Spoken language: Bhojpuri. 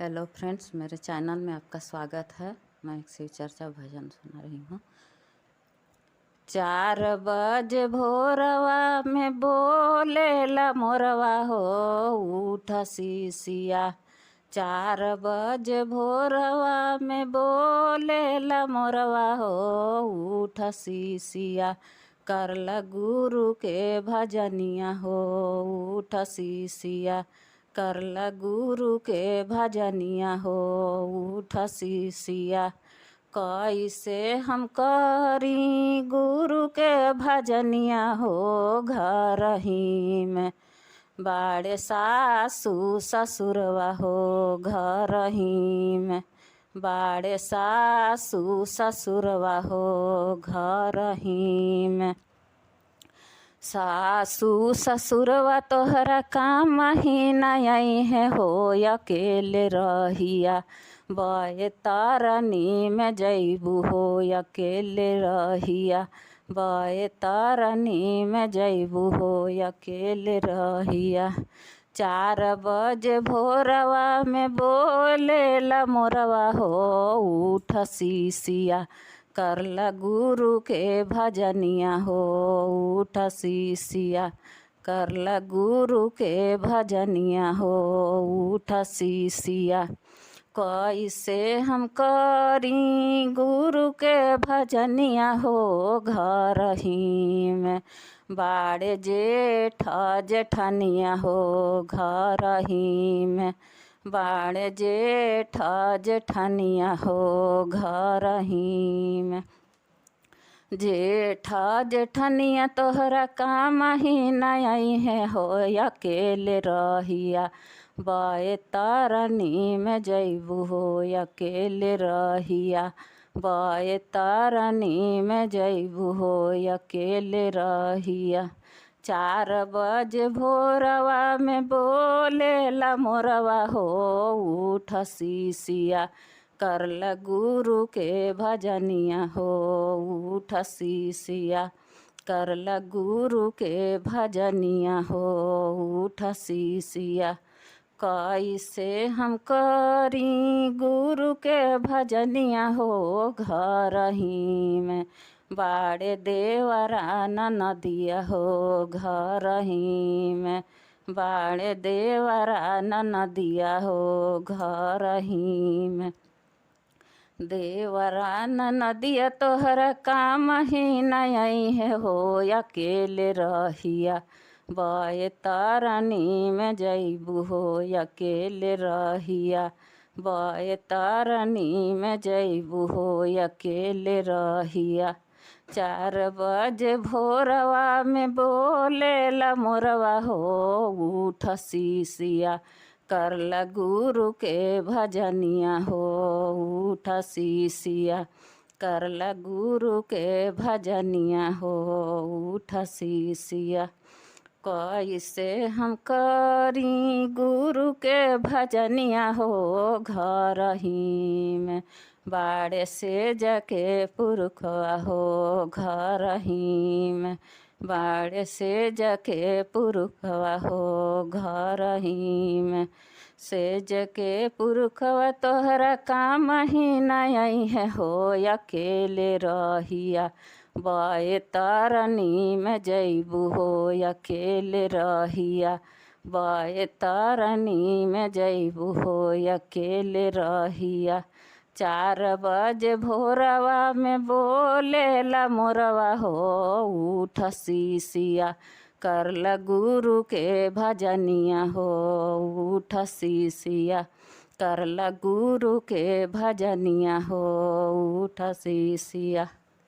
हेलो फ्रेंड्स, मेरे चैनल में आपका स्वागत है। मैं एक शिव चर्चा भजन सुना रही हूँ। 4 बजे भोरवा में बोलेला मोरवा हो उठ शिशिया। 4 बजे भोरवा में बोलेला मोरवा हो उठ शिशिया। करला गुरु के भजनिया हो उठ शिशिया। करला गुरु के भजनिया हो उठ शिशिया। कैसे हम करी गुरु के भजनिया हो घर ही में बाड़े सासू ससुरवा हो घर ही में बाड़े सासू ससुरवा हो घर ही में। सासू ससुरवा तोहरा काम ही नहीं है हो अकेले रहिया। बय तारनी में जैबू हो अकेले रहिया। बय तारनी में जैबू हो अकेले रहिया। 4 बजे भोरवा में बोलेला मोरवा हो उठ शिशिया। करला गुरु के भजनिया हो उठ शिशिया। करला गुरु के भजनिया हो उठ शिशिया। कैसे हम करी गुरु के भजनिया हो घर ही में बाड़े जेठ जेठनिया हो घर ही में बाड़े जेठ जेठनिया हो घर ही में। जेठ जेठनिया तोहरा काम ही नहीं है हो अकेले रहिया। बय तारनी में जैबू हो अकेले रहिया। बय तारनी में जैबू हो अकेले रहिया। 4 बजे भोरवा में बोलेला मोरवा हो उठ शिशिया। करला गुरु के भजनिया हो उठ शिशिया। करला गुरु के भजनिया हो उठ शिशिया। कैसे हम करी गुरु के भजनिया हो घर ही में बाड़े देवरा नदिया हो घर ही में बाड़े देवरा नदिया हो घर ही में। देवरा नदिया तोहरा काम ही नहीं है हो अकेले रहिया। बय तारनी में जैबू हो अकेले रहिया। बय तारनी में जैबू हो अकेले रहिया। 4 बजे भोरवा में बोलेला मोरवा हो उठ शिशिया। करला गुरु के भजनिया हो उठ शिशिया। करला गुरु के भजनिया हो उठ शिशिया। कैसे हम करी गुरु के भजनिया हो घर ही में बाड़े से जके पुरखवा हो घर ही में बाड़े से जके पुरखवा हो घर ही में। से जके पुरखवा तोहरा काम ही नहीं है हो अकेले रहिया। बय तारनी में जैबू हो अकेले रहिया। बय तारनी में जैबू हो अकेले रहिया। 4 बजे भोरवा में बोलेला मोरवा हो उठ शिशिया। करला गुरु के भजनिया हो उठ शिशिया। करला गुरु के भजनिया हो उठ शिशिया।